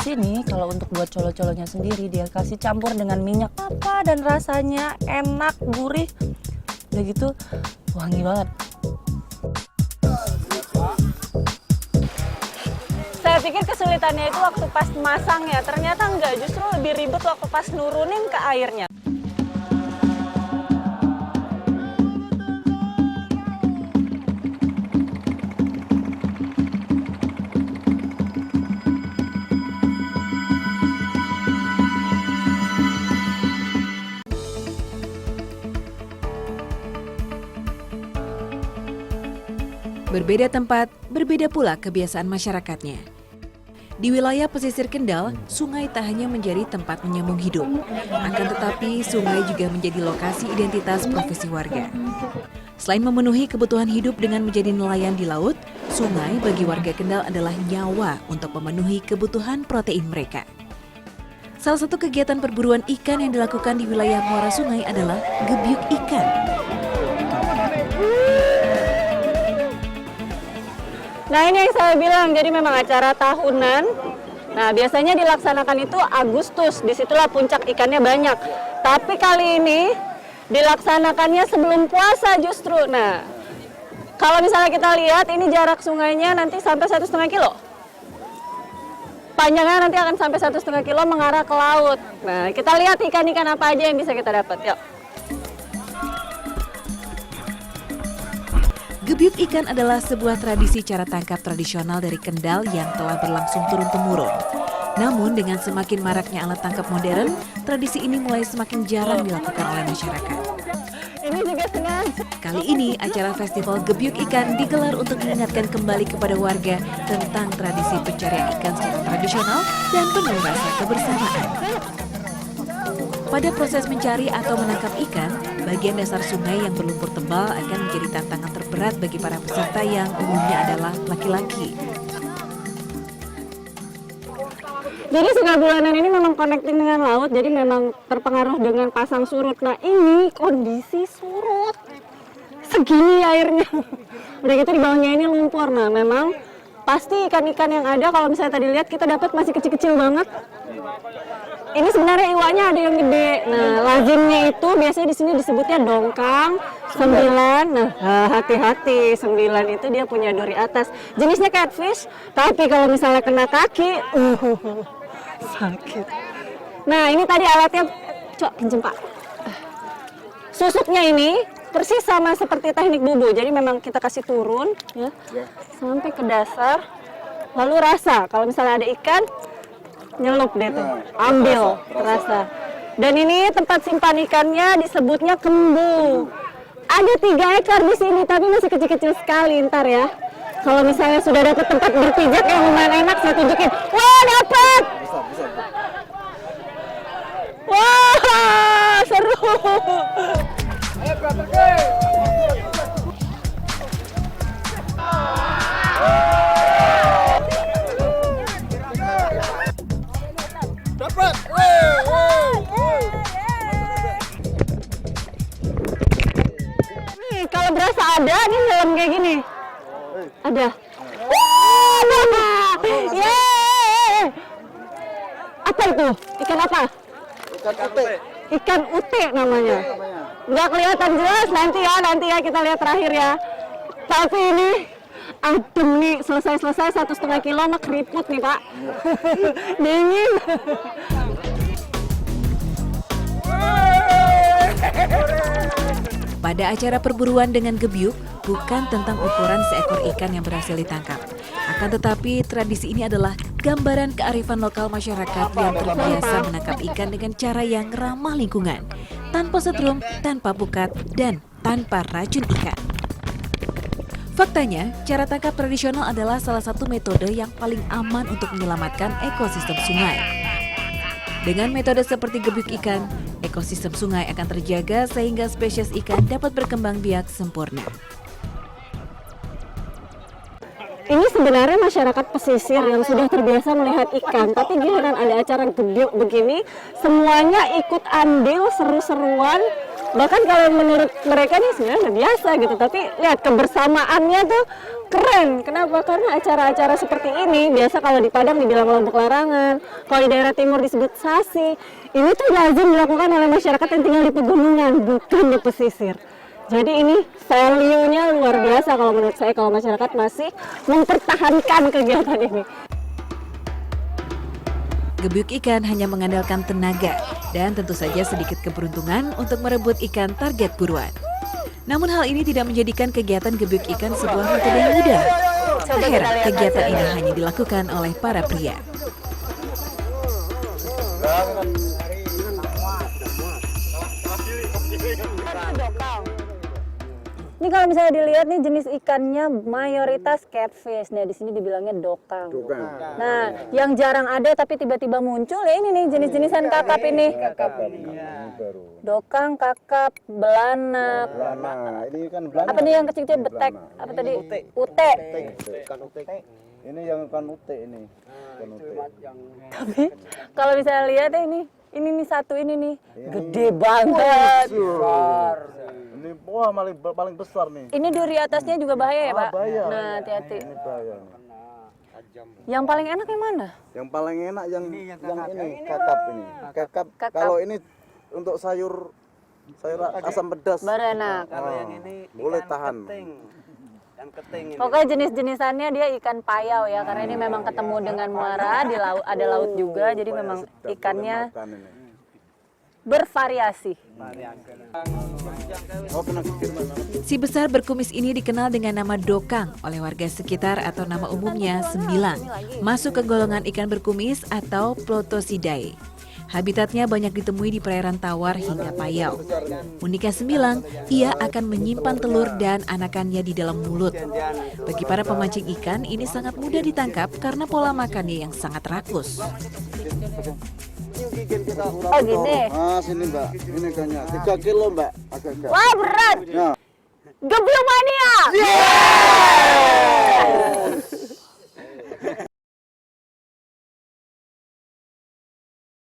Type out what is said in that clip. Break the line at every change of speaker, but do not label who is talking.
sini kalau untuk buat colo-colonya sendiri dia kasih campur dengan minyak apa dan rasanya enak, gurih. Udah gitu wangi banget. Saya pikir kesulitannya itu waktu pas masang ya, ternyata enggak, justru lebih ribet waktu pas nurunin ke airnya.
Berbeda tempat, berbeda pula kebiasaan masyarakatnya. Di wilayah pesisir Kendal, sungai tak hanya menjadi tempat menyambung hidup. Akan tetapi, sungai juga menjadi lokasi identitas profesi warga. Selain memenuhi kebutuhan hidup dengan menjadi nelayan di laut, sungai bagi warga Kendal adalah nyawa untuk memenuhi kebutuhan protein mereka. Salah satu kegiatan perburuan ikan yang dilakukan di wilayah muara sungai adalah gebyuk ikan.
Nah ini yang saya bilang, jadi memang acara tahunan. Nah biasanya dilaksanakan itu Agustus, disitulah puncak ikannya banyak. Tapi kali ini dilaksanakannya sebelum puasa justru. Nah kalau misalnya kita lihat ini jarak sungainya nanti sampai 1,5 kilo. Panjangnya nanti akan sampai 1,5 kilo mengarah ke laut. Nah kita lihat ikan-ikan apa aja yang bisa kita dapat, yuk.
Gebyuk ikan adalah sebuah tradisi cara tangkap tradisional dari Kendal yang telah berlangsung turun-temurun. Namun dengan semakin maraknya alat tangkap modern, tradisi ini mulai semakin jarang dilakukan oleh masyarakat.
Ini juga sengaja.
Kali ini acara festival gebyuk ikan digelar untuk mengingatkan kembali kepada warga tentang tradisi pencarian ikan secara tradisional dan penuh rasa kebersamaan. Pada proses mencari atau menangkap ikan, bagian dasar sungai yang berlumpur tebal akan menjadi tantangan terberat bagi para peserta yang umumnya adalah laki-laki.
Jadi Sungai Bulanan ini memang connecting dengan laut, jadi memang terpengaruh dengan pasang surut. Nah ini kondisi surut, segini airnya. Udah gitu di bawahnya ini lumpur. Nah memang pasti ikan-ikan yang ada kalau misalnya tadi lihat kita dapat masih kecil-kecil banget. Ini sebenarnya iwaknya ada yang gede. Nah, lazimnya itu biasanya di sini disebutnya dongkang, 9. Nah, hati-hati, 9 itu dia punya duri atas. Jenisnya catfish, tapi kalau misalnya kena kaki, sakit. Nah, ini tadi alatnya, coba pinjem Pak. Susuknya ini persis sama seperti teknik bubu. Jadi memang kita kasih turun, ya, sampai ke dasar, lalu rasa. Kalau misalnya ada ikan, nyelup deh tuh, ambil terasa. Dan ini tempat simpan ikannya disebutnya kembu. Ada 3 ekor di sini, tapi masih kecil-kecil sekali. Ntar ya, kalau misalnya sudah dapat tempat berpijak yang lumayan enak, saya tunjukin. Wah, dapat! Wah, seru! Ayo, pergi!
Dapat!
Nih, kalau berasa ada, ini dalam kayak gini. Ada. Yeay! Apa itu? Ikan apa?
Ikan ute.
Ikan ute namanya. Nggak kelihatan jelas, nanti ya kita lihat terakhir ya. Tapi ini adem nih, selesai 1,5 kilo mah keriput nih Pak. Dingin.
Pada acara perburuan dengan gebyuk, bukan tentang ukuran seekor ikan yang berhasil ditangkap. Akan tetapi, tradisi ini adalah gambaran kearifan lokal masyarakat yang terbiasa menangkap ikan dengan cara yang ramah lingkungan, tanpa setrum, tanpa pukat, dan tanpa racun ikan. Faktanya, cara tangkap tradisional adalah salah satu metode yang paling aman untuk menyelamatkan ekosistem sungai. Dengan metode seperti gebyuk ikan, ekosistem sungai akan terjaga sehingga spesies ikan dapat berkembang biak sempurna.
Ini sebenarnya masyarakat pesisir yang sudah terbiasa melihat ikan, tapi giliran ada acara gede begini, semuanya ikut andil seru-seruan. Bahkan kalau menurut mereka nih sebenarnya udah biasa gitu, tapi lihat kebersamaannya tuh keren. Kenapa? Karena acara-acara seperti ini biasa kalau di Padang dibilang kelompok larangan, kalau di daerah timur disebut sasi. Ini tuh lazim dilakukan oleh masyarakat yang tinggal di pegunungan, bukan di pesisir. Jadi ini value-nya luar biasa kalau menurut saya, kalau masyarakat masih mempertahankan kegiatan ini.
Gebyuk ikan hanya mengandalkan tenaga dan tentu saja sedikit keberuntungan untuk merebut ikan target buruan. Namun hal ini tidak menjadikan kegiatan gebyuk ikan sebuah metode yang mudah. Tak heran kegiatan ini hanya dilakukan oleh para pria.
Ini kalau misalnya dilihat nih jenis ikannya mayoritas catfish. Nah, di sini dibilangnya dokang. Nah, yang jarang ada tapi tiba-tiba muncul ya ini nih jenis-jenisan kakap ini. Dokang, kakap, belanak.
Ini kan belana.
Apa nih yang kecil-kecil betek? Apa tadi? Ute.
Ikan ute. Ini yang ikan ute ini. Ikan ute.
Tapi kalau misalnya lihat ya ini nih satu ini nih gede banget.
Ini wah paling besar nih.
Ini duri atasnya juga bahaya ya, Pak?
Bahaya.
Nah, hati-hati.
Ini bahaya.
Yang paling enak yang mana?
Yang paling enak yang ini kakap ini. Kakap. Kalau ini untuk sayur asam pedas.
Baru enak.
Kalau yang ini boleh tahan.
Pokoknya jenis-jenisannya dia ikan payau ya, karena ini memang ketemu dengan muara, di laut ada laut juga, jadi memang ikannya bervariasi.
Si besar berkumis ini dikenal dengan nama dokang oleh warga sekitar atau nama umumnya sembilang, masuk ke golongan ikan berkumis atau Plotosidae. Habitatnya banyak ditemui di perairan tawar hingga payau. Uniknya sembilang, ia akan menyimpan telur dan anakannya di dalam mulut. Bagi para pemancing ikan, ini sangat mudah ditangkap karena pola makannya yang sangat rakus.
Oh gini.
Ah sini Mbak, ini ikannya 3 kilo Mbak.
Wah berat.
Ya.
Gebyuk